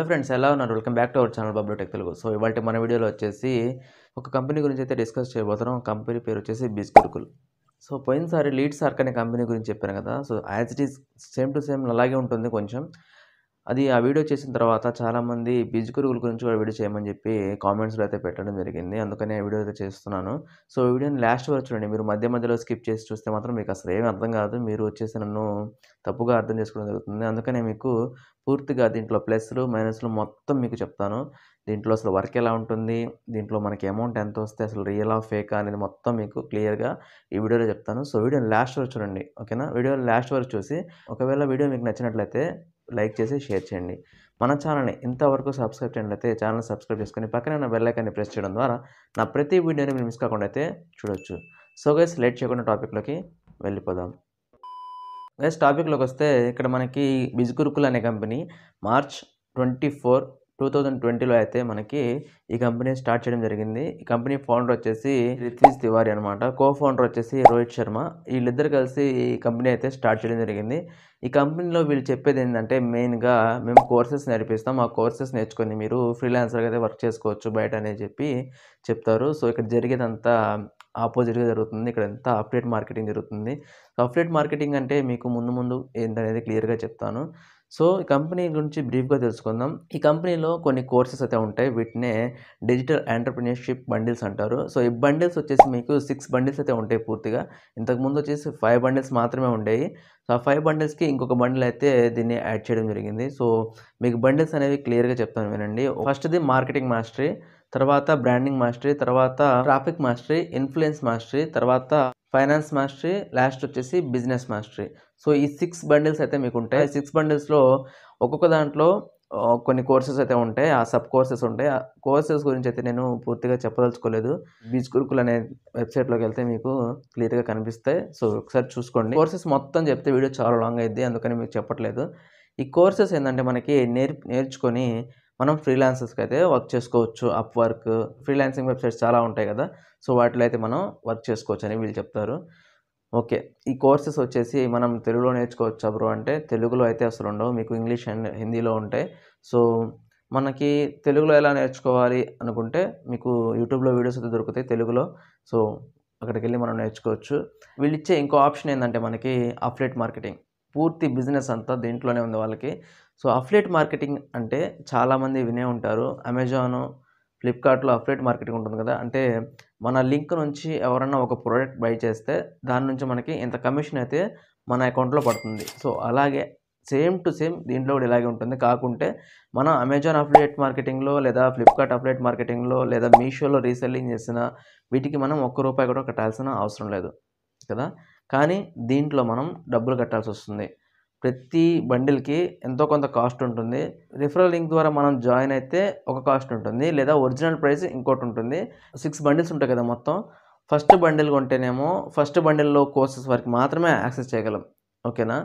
Hello friends, ఎలా ఉన్నారు? Welcome back to our channel Bablu tech Telugu. So ఇవాళ మన వీడియోలో వచ్చేసి ఒక కంపెనీ గురించి అయితే డిస్కస్ చేయబోతున్నాం. కంపెనీ పేరు వచ్చేసి బిజ్ గురుకుల్. సో పోయినసారి లీడ్ సార్క్ అనే కంపెనీ గురించి చెప్పాను కదా. So as it is same to same అలాగే ఉంటుంది కొంచెం. అది ఆ వీడియో చేసిన తర్వాత చాలామంది బిజ్ గురుకుల్ గురించి కూడా వీడియో చేయమని చెప్పి కామెంట్స్లో అయితే పెట్టడం జరిగింది. అందుకని ఆ వీడియో అయితే చేస్తున్నాను. సో వీడియోని లాస్ట్ వరకు చూడండి. మీరు మధ్య మధ్యలో స్కిప్ చేసి చూస్తే మాత్రం మీకు అసలు ఏమీ అర్థం కాదు. మీరు వచ్చేసి నన్ను తప్పుగా అర్థం చేసుకోవడం జరుగుతుంది. అందుకనే మీకు పూర్తిగా దీంట్లో ప్లస్లు మైనస్లు మొత్తం మీకు చెప్తాను. దీంట్లో అసలు వర్క్ ఎలా ఉంటుంది, దీంట్లో మనకి అమౌంట్ ఎంత వస్తే అసలు రియల్ ఆఫ్ ఫేకా అనేది మొత్తం మీకు క్లియర్గా ఈ వీడియోలో చెప్తాను. సో వీడియోని లాస్ట్ వరకు చూడండి, ఓకేనా? వీడియోని లాస్ట్ వరకు చూసి ఒకవేళ వీడియో మీకు నచ్చినట్లయితే లైక్ చేసి షేర్ చేయండి. మన ఛానల్ని ఇంతవరకు సబ్స్క్రైబ్ చేయండి, ఛానల్ సబ్స్క్రైబ్ చేసుకొని పక్కనే ఉన్న బెల్ ఐకాన్ని ప్రెస్ చేయడం ద్వారా నా ప్రతి వీడియోని మీరు మిస్ కాకుండా అయితే చూడొచ్చు. సో గైస్, లేట్ చేయకుండా టాపిక్లోకి వెళ్ళిపోదాం. గైస్, టాపిక్లోకి వస్తే ఇక్కడ మనకి బిజ్ గురుకుల్ అనే కంపెనీ మార్చ్ 24, 2020లో అయితే మనకి ఈ కంపెనీ స్టార్ట్ చేయడం జరిగింది. ఈ కంపెనీ ఫౌండర్ వచ్చేసి రిత్విజ్ తివారీ అనమాట. కో ఫౌండర్ వచ్చేసి రోహిత్ శర్మ. వీళ్ళిద్దరు కలిసి ఈ కంపెనీ అయితే స్టార్ట్ చేయడం జరిగింది. ఈ కంపెనీలో వీళ్ళు చెప్పేది ఏంటంటే మెయిన్గా మేము కోర్సెస్ నేర్పిస్తాం, ఆ కోర్సెస్ నేర్చుకొని మీరు ఫ్రీలాన్సర్గా అయితే వర్క్ చేసుకోవచ్చు బయట అని చెప్పి చెప్తారు. సో ఇక్కడ జరిగేదంతా ఆపోజిట్గా జరుగుతుంది. ఇక్కడ అంతా అఫిలియేట్ మార్కెటింగ్ జరుగుతుంది. అఫిలియేట్ మార్కెటింగ్ అంటే మీకు ముందు ఏంటనేది క్లియర్గా చెప్తాను. సో ఈ కంపెనీ గురించి బ్రీఫ్గా తెలుసుకుందాం. ఈ కంపెనీలో కొన్ని కోర్సెస్ అయితే ఉంటాయి. వీటినే డిజిటల్ ఎంటర్‌ప్రెన్యూర్‌షిప్ బండిల్స్ అంటారు. సో ఈ బండిల్స్ వచ్చేసి మీకు 6 బండిల్స్ అయితే ఉంటాయి పూర్తిగా. ఇంతకుముందు వచ్చేసి 5 బండిల్స్ మాత్రమే ఉండేవి. సో ఆ 5 బండిల్స్‌కి ఇంకొక బండిల్ అయితే దీన్ని యాడ్ చేయడం జరిగింది. సో మీకు బండిల్స్ అనేవి క్లియర్గా చెప్తాను వినండి. ఫస్ట్‌ది మార్కెటింగ్ మాస్టరీ, తర్వాత బ్రాండింగ్ మాస్టరీ, తర్వాత ట్రాఫిక్ మాస్టరీ, ఇన్‌ఫ్లుయెన్స్ మాస్టరీ, తర్వాత ఫైనాన్స్ మాస్టరీ, లాస్ట్ వచ్చేసి బిజినెస్ మాస్టరీ. సో ఈ 6 బండిల్స్ అయితే మీకు ఉంటాయి. 6 బండిల్స్‌లో ఒక్కొక్క దాంట్లో కొన్ని కోర్సెస్ అయితే ఉంటాయి. ఆ సబ్ కోర్సెస్ ఉంటాయి. ఆ కోర్సెస్ గురించి అయితే నేను పూర్తిగా చెప్పదలుచుకోలేదు. బిజ్ గురుకుల్ అనే వెబ్సైట్‌లోకి వెళ్తే మీకు క్లియర్‌గా కనిపిస్తాయి. సో ఒకసారి చూసుకోండి. కోర్సెస్ మొత్తం చెప్తే వీడియో చాలా లాంగ్ అయిద్ది, అందుకని మీకు చెప్పట్లేదు. ఈ కోర్సెస్ ఏంటంటే మనకి నేర్చుకొని మనం ఫ్రీలాన్సర్స్‌కి అయితే వర్క్ చేసుకోవచ్చు. అప్‌వర్క్, ఫ్రీలాన్సింగ్ వెబ్సైట్స్ చాలా ఉంటాయి కదా. సో వాటిలో అయితే మనం వర్క్ చేసుకోవచ్చు అని వీళ్ళు చెప్తారు. ఓకే. ఈ కోర్సెస్ వచ్చేసి మనం తెలుగులో నేర్చుకోవచ్చా బ్రో అంటే తెలుగులో అయితే అసలు ఉండవు. మీకు ఇంగ్లీష్ అండ్ హిందీలో ఉంటాయి. సో మనకి తెలుగులో ఎలా నేర్చుకోవాలి అనుకుంటే మీకు యూట్యూబ్‌లో వీడియోస్ అయితే దొరుకుతాయి తెలుగులో. సో అక్కడికెళ్ళి మనం నేర్చుకోవచ్చు. వీళ్ళిచ్చే ఇంకో ఆప్షన్ ఏందంటే మనకి అఫిలియేట్ మార్కెటింగ్. పూర్తి బిజినెస్ అంతా దీంట్లోనే ఉంది వాళ్ళకి. సో అఫిలియేట్ మార్కెటింగ్ అంటే చాలామంది వినే ఉంటారు. అమెజాను, ఫ్లిప్‌కార్ట్‌లో అఫిలియేట్ మార్కెటింగ్ ఉంటుంది కదా. అంటే మన లింక్ నుంచి ఎవరన్నా ఒక ప్రోడక్ట్ బై చేస్తే దాని నుంచి మనకి ఇంత కమిషన్ అయితే మన అకౌంట్‌లో పడుతుంది. సో అలాగే సేమ్ టు సేమ్ దీంట్లో కూడా ఇలాగే ఉంటుంది. కాకుంటే మనం అమెజాన్ అఫిలియేట్ మార్కెటింగ్‌లో లేదా ఫ్లిప్‌కార్ట్ అఫిలియేట్ మార్కెటింగ్‌లో లేదా మీషోలో రీసెల్లింగ్ చేసిన వీటికి మనం ఒక్క రూపాయి కూడా కట్టాల్సిన అవసరం లేదు కదా. కానీ దీంట్లో మనం డబ్బులు కట్టాల్సొస్తుంది. ప్రతి బండిల్‌కి ఎంతో కొంత కాస్ట్ ఉంటుంది. రిఫరల్ లింక్ ద్వారా మనం జాయిన్ అయితే ఒక కాస్ట్ ఉంటుంది. లేదా ఒరిజినల్ ప్రైస్ ఇంకోటుంటుంది. 6 బండిల్స్ ఉంటాయి కదా మొత్తం. ఫస్ట్ బండిల్ కొంటేనేమో ఫస్ట్ బండిల్‌లో కోర్సెస్ వరకు మాత్రమే యాక్సెస్ చేయగలం. ఓకేనా?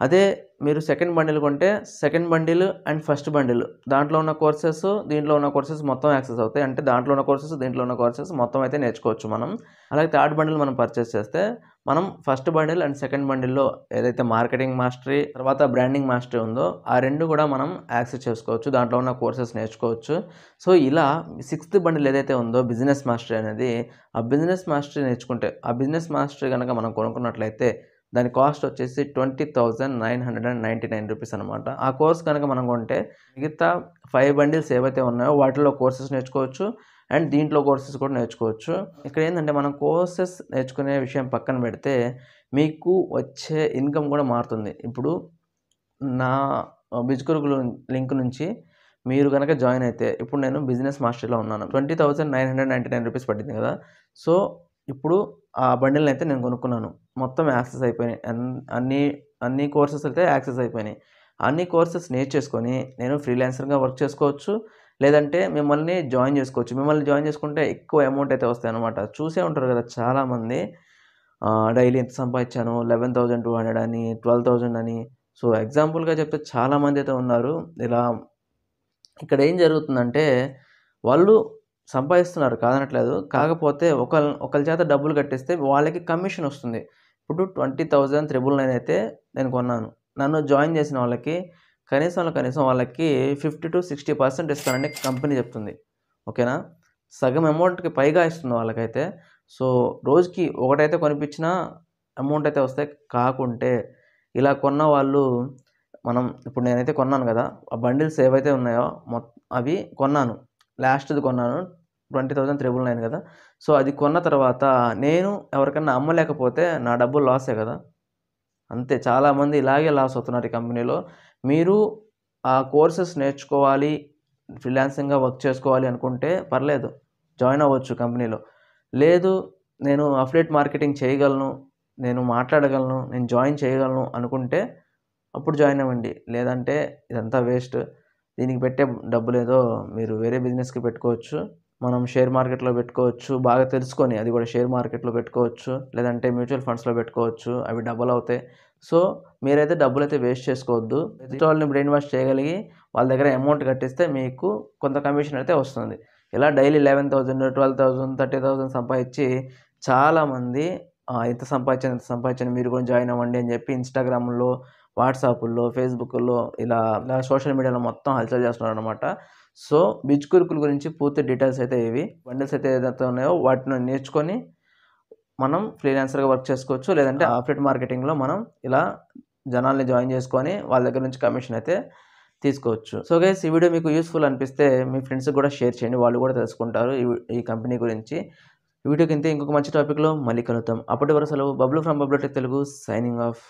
అదే మీరు సెకండ్ బండిల్ కొంటే second bundle and first bundle దాంట్లో ఉన్న కోర్సెస్, దీంట్లో ఉన్న కోర్సెస్ మొత్తం యాక్సెస్ అవుతాయి. అంటే దాంట్లో ఉన్న కోర్సెస్, దీంట్లో ఉన్న కోర్సెస్ మొత్తం అయితే నేర్చుకోవచ్చు మనం. అలాగే థర్డ్ బండిల్ మనం పర్చేస్ చేస్తే మనం ఫస్ట్ బండిల్ అండ్ సెకండ్ బండిల్‌లో ఏదైతే మార్కెటింగ్ మాస్టరీ, తర్వాత బ్రాండింగ్ మాస్టరీ ఉందో ఆ 2 కూడా మనం యాక్సెస్ చేసుకోవచ్చు. దాంట్లో ఉన్న కోర్సెస్ నేర్చుకోవచ్చు. సో ఇలా సిక్స్త్ బండిల్ ఏదైతే ఉందో బిజినెస్ మాస్టరీ అనేది, ఆ బిజినెస్ మాస్టరీ నేర్చుకుంటే ఆ బిజినెస్ మాస్టరీ గనక మనం కొనుక్కున్నట్లయితే దాని కాస్ట్ వచ్చేసి 20,999 రూపీస్ అనమాట. ఆ కోర్స్ కనుక మనం కొంటే మిగతా 5 బండిల్స్ ఏవైతే ఉన్నాయో వాటిలో కోర్సెస్ నేర్చుకోవచ్చు అండ్ దీంట్లో కోర్సెస్ కూడా నేర్చుకోవచ్చు. ఇక్కడ ఏంటంటే మనం కోర్సెస్ నేర్చుకునే విషయం పక్కన పెడితే మీకు వచ్చే ఇన్కమ్ కూడా మారుతుంది. ఇప్పుడు నా బిజ్ గురుకుల్ లింక్ నుంచి మీరు గనక జాయిన్ అయితే ఇప్పుడు నేను బిజినెస్ మాస్టరీలో ఉన్నాను. 20,999 రూపీస్ పడింది కదా. సో ఇప్పుడు ఆ బండిల్‌ని అయితే నేను కొనుక్కున్నాను. మొత్తం యాక్సెస్ అయిపోయినాయి. అన్ని కోర్సెస్ అయితే యాక్సెస్ అయిపోయినాయి. అన్ని కోర్సెస్ నేర్చేసుకొని నేను ఫ్రీలాన్సర్‌గా వర్క్ చేసుకోవచ్చు. లేదంటే మిమ్మల్ని జాయిన్ చేసుకోవచ్చు. మిమ్మల్ని జాయిన్ చేసుకుంటే ఎక్కువ అమౌంట్ అయితే వస్తాయన్నమాట. చూసే ఉంటారు కదా చాలామంది డైలీ ఎంత సంపాదించాను 11,200 అని, 12,000 అని. సో ఎగ్జాంపుల్‌గా చెప్తే చాలామంది అయితే ఉన్నారు. ఇలా ఇక్కడ ఏం జరుగుతుందంటే వాళ్ళు సంపాదిస్తున్నారు కాదనట్లేదు. కాకపోతే ఒకళ్ళ చేత డబ్బులు కట్టిస్తే వాళ్ళకి కమిషన్ వస్తుంది. ఇప్పుడు 20,999 అయితే నేను కొన్నాను. నన్ను జాయిన్ చేసిన వాళ్ళకి కనీసం వాళ్ళకి 50-60% ఇస్తానని కంపెనీ చెప్తుంది. ఓకేనా? సగం అమౌంట్‌కి పైగా ఇస్తుంది వాళ్ళకైతే. సో, రోజుకి ఒకటైతే కొనిపించినా అమౌంట్ అయితే వస్తాయి. కాకుంటే ఇలా కొన్న వాళ్ళు ఇప్పుడు నేనైతే కొన్నాను కదా! ఆ బండిల్స్ ఏవైతే ఉన్నాయో అవి కొన్నాను. లాస్ట్‌ది కొన్నాను. 20,999 కదా! సో, అది కొన్న తర్వాత నేను ఎవరికన్నా అమ్మలేకపోతే నా డబ్బులు లాసే కదా! అంతే. చాలామంది ఇలాగే లాస్ అవుతున్నారు ఈ కంపెనీలో. మీరు ఆ కోర్సెస్ నేర్చుకోవాలి, ఫ్రీలాన్సింగ్‌గా వర్క్ చేసుకోవాలి అనుకుంటే పర్లేదు. జాయిన్ అవ్వచ్చు కంపెనీలో. లేదు నేను అఫిలియేట్ మార్కెటింగ్ చేయగలను, నేను మాట్లాడగలను, నేను జాయిన్ చేయగలను అనుకుంటే అప్పుడు జాయిన్ అవ్వండి. లేదంటే ఇదంతా వేస్ట్. దీనికి పెట్టే డబ్బులేదో మీరు వేరే బిజినెస్‌కి పెట్టుకోవచ్చు. మనం షేర్ మార్కెట్‌లో పెట్టుకోవచ్చు. బాగా తెలుసుకొని అది కూడా షేర్ మార్కెట్‌లో పెట్టుకోవచ్చు. లేదంటే మ్యూచువల్ ఫండ్స్‌లో పెట్టుకోవచ్చు. అవి డబల్ అవుతాయి. సో, మీరైతే డబ్బులైతే వేస్ట్ చేసుకోవద్దు. ఎదుటి వాళ్ళని బ్రెయిన్ వాష్ చేయగలిగి వాళ్ళ దగ్గర అమౌంట్ కట్టిస్తే మీకు కొంత కమిషన్ అయితే వస్తుంది. ఇలా డైలీ 11,000, 12,000, 30,000 సంపాదించి చాలామంది ఇంత సంపాదించాను మీరు కూడా జాయిన్ అవ్వండి అని చెప్పి ఇన్‌స్టాగ్రామ్‌లో, వాట్సాపుల్లో, ఫేస్‌బుక్కుల్లో ఇలా సోషల్ మీడియాలో మొత్తం హల్చల్ చేస్తున్నారనమాట. సో, బిచ్ కురుకుల గురించి పూర్తి డీటెయిల్స్ అయితే ఇవి. బండిల్స్ అయితే ఏదైతే ఉన్నాయో వాటిని నేర్చుకొని మనం ఫ్రీలాన్సర్‌గా వర్క్ చేసుకోవచ్చు. లేదంటే అఫిలియేట్ మార్కెటింగ్‌లో మనం ఇలా జనాల్ని జాయిన్ చేసుకొని వాళ్ళ దగ్గర నుంచి కమిషన్ అయితే తీసుకోవచ్చు. సో గైస్ ఈ వీడియో మీకు యూజ్‌ఫుల్ అనిపిస్తే మీ ఫ్రెండ్స్‌కి కూడా షేర్ చేయండి. వాళ్ళు కూడా తెలుసుకుంటారు ఈ కంపెనీ గురించి. ఈ వీడియో కింద ఇంకొక మంచి టాపిక్‌లో మళ్ళీ కలుద్దాం. అప్పటి వరకు సెలవు. Bablu from Bablu tech Telugu signing off.